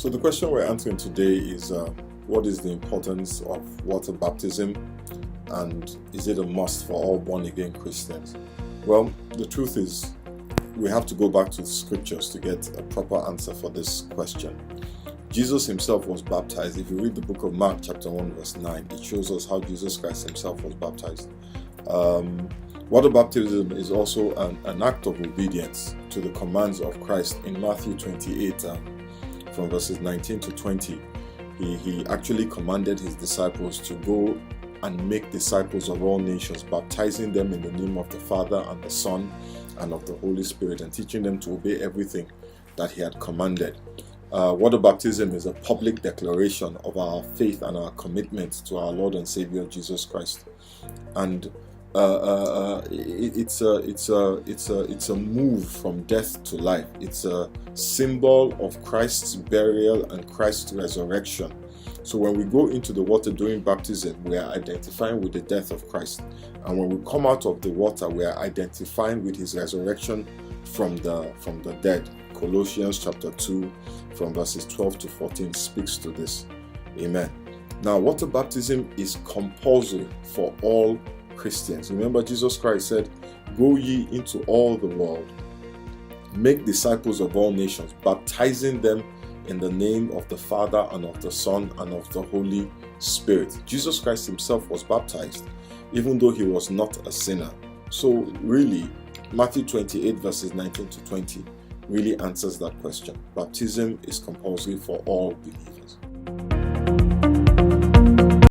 So the question we're answering today is what is the importance of water baptism, and is it a must for all born-again Christians? Well, the truth is we have to go back to the scriptures to get a proper answer for this question. Jesus himself was baptized. If you read the book of Mark chapter 1 verse 9, it shows us how Jesus Christ himself was baptized. Water baptism is also an act of obedience to the commands of Christ. In Matthew 28 from verses 19 to 20, he actually commanded his disciples to go and make disciples of all nations, baptizing them in the name of the Father and the Son and of the Holy Spirit, and teaching them to obey everything that he had commanded. Water baptism is a public declaration of our faith and our commitment to our Lord and Savior Jesus Christ, and it's a move from death to life. It's a symbol of Christ's burial and Christ's resurrection. So when we go into the water during baptism, we are identifying with the death of Christ, and when we come out of the water, we are identifying with his resurrection from the dead. Colossians chapter 2 from verses 12 to 14 speaks to this. Amen. Now, water baptism is compulsory for all Christians. Remember, Jesus Christ said, "Go ye into all the world, make disciples of all nations, baptizing them in the name of the Father and of the Son and of the Holy Spirit." Jesus Christ himself was baptized, even though he was not a sinner. So really, Matthew 28 verses 19 to 20 really answers that question. Baptism is compulsory for all believers.